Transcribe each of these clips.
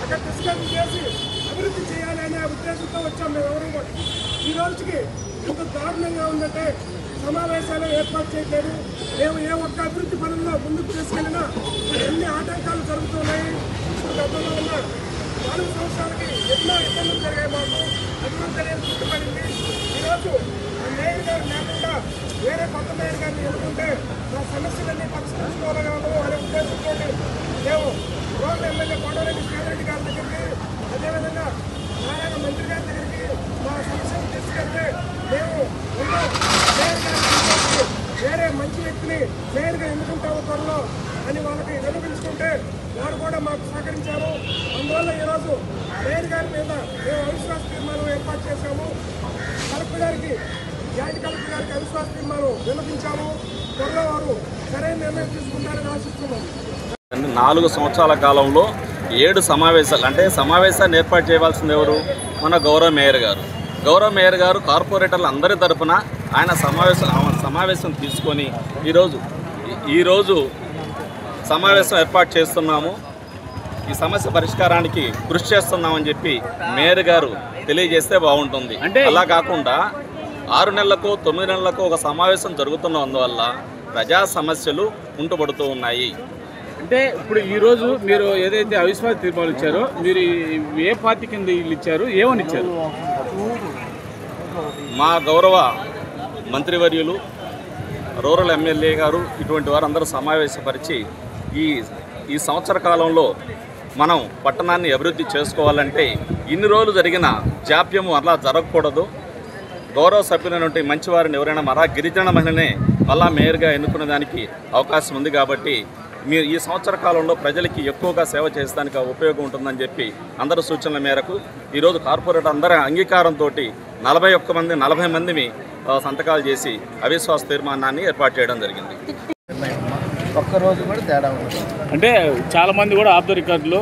ఒక డిస్కస్ చేసి అభివృద్ధి చేయాలనే ఉద్దేశంతో వచ్చాం మేమెవరూ కూడా. ఈ రోజుకి ఇంత దారుణంగా ఉందంటే సమావేశాలు ఏర్పాటు చేయలేదు. మేము ఏ ఒక్క అభివృద్ధి పనుల్లో ముందుకు తీసుకెళ్ళినా ఎన్ని ఆటంకాలు జరుగుతున్నాయి. గతంలో ఉన్న 4 సంవత్సరాలకి ఎన్నో ఇబ్బందులు జరిగాయి. మాకు అభివృద్ధి అనేది చుట్టుపడింది. ఈరోజు మేయర్ గారు లేకుండా వేరే కొత్త మేయర్ గారిని ఎన్నుకుంటే మా సమస్యలన్నీ పరిష్కరించుకోగలము అనే ఉద్దేశంతో మేము రోడ్డు ఎమ్మెల్యే కొండరెడ్డి శ్రీరెడ్డి గారి దగ్గరికి, అదేవిధంగా నారాయణ మంత్రి గారి దగ్గరికి మా సమస్యలు తీసుకెళ్తే మేము మేయర్ గారిని వేరే మంచి వ్యక్తిని మేయర్గా ఎన్నుకుంటాము త్వరలో అని వాళ్ళకి వినిపించుకుంటే వారు కూడా మాకు సహకరించారు. అందువల్ల ఈరోజు మేయర్ గారి మీద మేము అవిశ్వాస తీర్మానం ఏర్పాటు చేశాము. కలెక్టర్ గారికి, జాయింట్ కలెక్టర్ గారికి అవిశ్వాస తీర్మానం వినిపించాము. త్వరలో వారు సరైన నిర్ణయం తీసుకుంటారని ఆశిస్తున్నాము. 4 సంవత్సరాల కాలంలో 7 సమావేశాలు, అంటే సమావేశాన్ని ఏర్పాటు చేయవలసింది ఎవరు? మన గౌరవ మేయర్ గారు. గౌరవ మేయర్ గారు కార్పొరేటర్లు అందరి తరఫున ఆయన సమావేశం తీసుకొని ఈరోజు సమావేశం ఏర్పాటు చేస్తున్నాము, ఈ సమస్య పరిష్కారానికి కృషి చేస్తున్నామని చెప్పి మేయర్ గారు తెలియజేస్తే బాగుంటుంది. అంటే అలా కాకుండా 6 నెలలకు 9 నెలలకు ఒక సమావేశం జరుగుతున్నందువల్ల ప్రజా సమస్యలు ఉంటుపడుతూ ఉన్నాయి. అంటే ఇప్పుడు ఈరోజు మీరు ఏదైతే అవిశ్వాస తీర్మానం ఇచ్చారో మీరు ఏ పార్టీ కింద వీళ్ళు ఇచ్చారు, ఏమని ఇచ్చారు? మా గౌరవ మంత్రివర్యులు, రూరల్ ఎమ్మెల్యే గారు ఇటువంటి వారందరూ సమావేశపరిచి ఈ సంవత్సర కాలంలో మనం పట్టణాన్ని అభివృద్ధి చేసుకోవాలంటే ఇన్ని రోజులు జరిగిన జాప్యము అలా జరగకూడదు. గౌరవ సభ్యులైనటువంటి మంచివారిని ఎవరైనా మరా గిరిజన మహిళనే మళ్ళా మేయర్గా ఎన్నుకునే దానికి అవకాశం ఉంది. కాబట్టి మీరు ఈ సంవత్సర కాలంలో ప్రజలకి ఎక్కువగా సేవ చేసేదానికి ఉపయోగం ఉంటుందని చెప్పి అందరి సూచనల మేరకు ఈరోజు కార్పొరేటర్ అందరి అంగీకారంతో 40 మందిని సంతకాలు చేసి అవిశ్వాస తీర్మానాన్ని ఏర్పాటు చేయడం జరిగింది. ఒక్కరోజు కూడా తేడా ఉంది. అంటే చాలా మంది కూడా ఆఫ్ ద రికార్డులో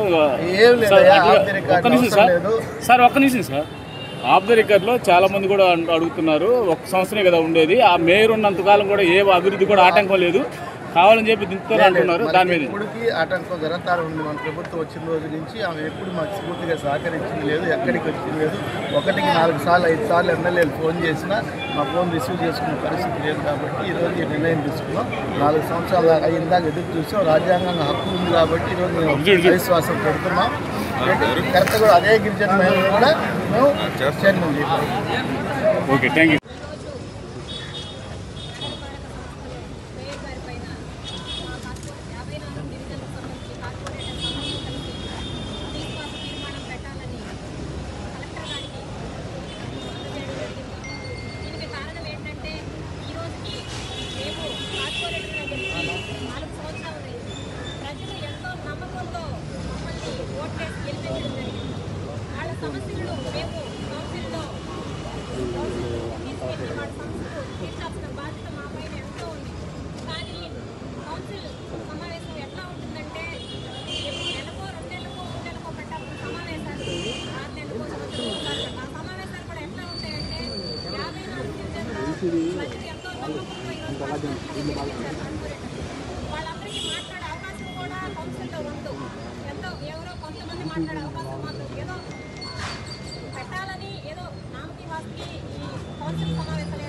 ఒక్క నిమిషం సార్ ఆఫ్ ద రికార్డులో చాలా మంది కూడా అడుగుతున్నారు. 1 సంవత్సరమే కదా ఉండేది, ఆ మేయర్ ఉన్నంతకాలం కూడా ఏ అభివృద్ధి కూడా ఆటంకం లేదు, కావాలని చెప్పి దింపుతారు అంటున్నారు. దాని మీద ఇప్పటికీ ఆటంకం జరుగుతారు ఉంది. మన ప్రభుత్వం వచ్చిన రోజు నుంచి ఆమె ఎప్పుడు మాకు స్ఫూర్తిగా సహకరించింది లేదు, ఎక్కడికి వచ్చింది లేదు. 1కి 4 సార్లు 5 సార్లు ఎమ్మెల్యేలు ఫోన్ చేసినా మా ఫోన్ రిసీవ్ చేసుకునే పరిస్థితి లేదు. కాబట్టి ఈరోజు ఈ నిర్ణయం తీసుకున్నాం. 4 సంవత్సరాలు అయిందాక ఎదురు చూసాం. రాజ్యాంగంగా హక్కు ఉంది కాబట్టి ఈరోజు మేము అవిశ్వాసం పెడుతున్నాం. కరెక్ట్ కూడా అదే గిరిజన మహిళలు కూడా మేము చైర్మన్ చేయాలి. Okay, thank you. సమస్యలు మేము కౌన్సిల్లో తీర్చాల్సిన బాధ్యత మా పైన ఎంతో ఉంది. కానీ కౌన్సిల్ సమావేశం ఎట్లా ఉంటుందంటే నెలకో 2 నెలలకు 3 నెలలకు పెట్టాల్సిన సమావేశాలు 6 నెలలకు సంవత్సరం. ఆ సమావేశాలు కూడా ఎట్లా ఉంటాయంటే 54 ప్రజలు ఎంతో నమ్మకంతో వాళ్ళందరికీ మాట్లాడే అవకాశం కూడా కౌన్సిల్లో ఉండదు. ఎవరో కొంతమంది మాట్లాడే అవకాశం మాత్రం ఏదో పెట్టాలని ఏదో నామకి వారికి ఈ కౌన్సిల్ సమావేశాలు